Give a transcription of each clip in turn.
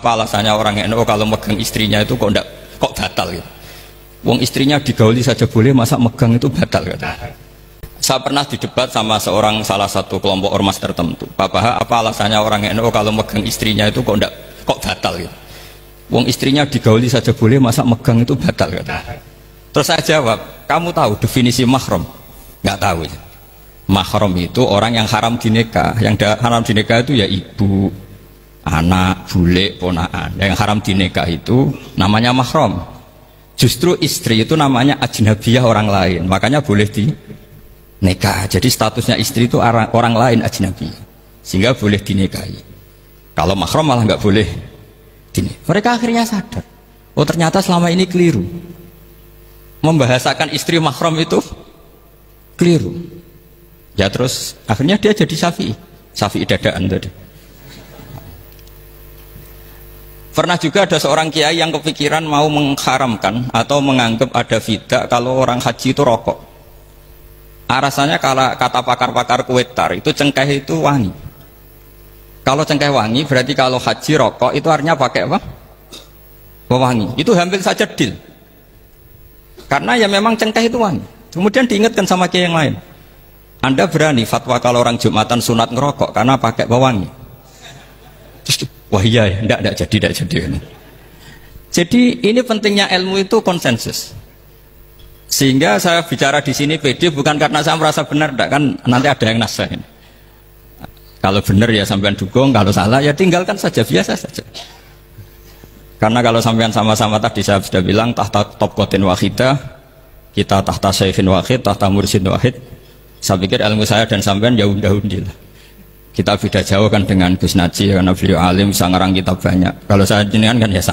apa alasannya orang NU kalau megang istrinya itu kok batal gitu. Wong istrinya digauli saja boleh, masa megang itu batal kata. Saya pernah didebat sama salah satu kelompok ormas tertentu. Bapak, apa alasannya orang NU kalau megang istrinya itu kok batal gitu. Wong istrinya digauli saja boleh, masa megang itu batal kata. Terus saya jawab, kamu tahu definisi mahram? Nggak tahu. Mahram itu orang yang haram dinikah. Yang haram dinikah itu ya ibu, anak, bule, ponaan. Yang haram dinikah itu namanya mahram. Justru istri itu namanya ajnabiyah, orang lain. Makanya boleh dinikah. Jadi statusnya istri itu orang lain ajnabiyah, sehingga boleh dinikahi. Kalau mahram malah nggak boleh dinikah. Mereka akhirnya sadar, oh ternyata selama ini keliru. Membahasakan istri mahram itu keliru. Ya terus akhirnya dia jadi Syafi'i dadaan tadi. Pernah juga ada seorang kiai yang kepikiran mau mengharamkan atau menganggap ada fidah kalau orang haji itu rokok. Alasannya kata pakar-pakar kuetar itu cengkeh itu wangi. Kalau cengkeh wangi berarti kalau haji rokok itu artinya pakai apa? Wangi. Itu hampir saja deal. Karena ya memang cengkeh itu wangi. Kemudian diingatkan sama kiai yang lain. Anda berani fatwa kalau orang Jumatan sunat ngerokok karena pakai pewangi? Terus, wah iya ya, tidak jadi. Jadi ini pentingnya ilmu itu konsensus. Sehingga saya bicara di sini pede bukan karena saya merasa benar, tidak, kan nanti ada yang nasahin. Kalau benar ya sampean dukung, kalau salah ya tinggalkan saja, biasa saja. Karena kalau sampean sama-sama tadi saya sudah bilang tahta topkotin wahidah, kita tahta syekhin wahid, tahta mursyid wahid. Saya pikir ilmu saya dan sampean ya undi lah. Kita beda jauh kan dengan Gus Naji karena beliau alim, bisa ngarang kitab banyak. Kalau saya jenengan kan ya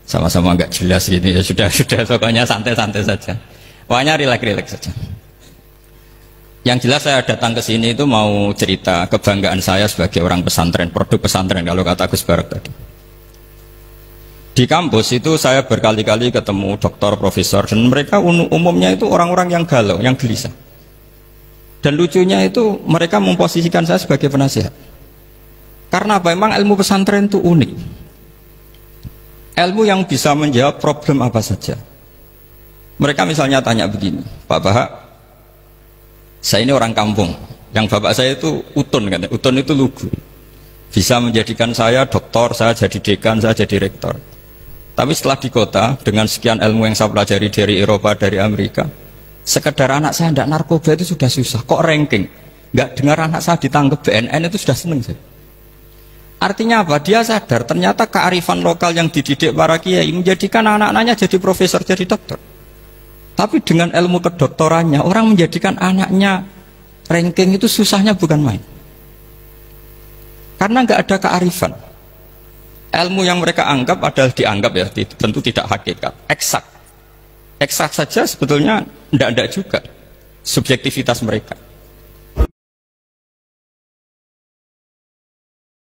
sama-sama nggak jelas gitu ya, sudah pokoknya santai-santai saja. Pokoknya rileks saja. Yang jelas saya datang ke sini itu mau cerita kebanggaan saya sebagai orang pesantren, produk pesantren kalau kata Gus Barak tadi. Di kampus itu saya berkali-kali ketemu doktor, profesor, dan mereka umumnya itu orang-orang yang galau, yang gelisah. Dan lucunya itu mereka memposisikan saya sebagai penasihat. Karena apa? Memang ilmu pesantren itu unik. Ilmu yang bisa menjawab problem apa saja. Mereka misalnya tanya begini, Pak Bahak, saya ini orang kampung, yang bapak saya itu utun kan? Utun itu lugu. Bisa menjadikan saya doktor, saya jadi dekan, saya jadi rektor. Tapi setelah di kota, dengan sekian ilmu yang saya pelajari dari Eropa, dari Amerika, sekedar anak saya tidak narkoba itu sudah susah, kok ranking nggak dengar anak saya ditangkap BNN itu sudah seneng saya. Artinya apa? Dia sadar ternyata kearifan lokal yang dididik para kiai menjadikan anak-anaknya jadi profesor, jadi dokter. Tapi dengan ilmu kedoktorannya orang menjadikan anaknya ranking itu susahnya bukan main, karena nggak ada kearifan. Ilmu yang mereka anggap adalah dianggap ya, tentu tidak hakikat, eksak saja sebetulnya tidak juga subjektivitas mereka.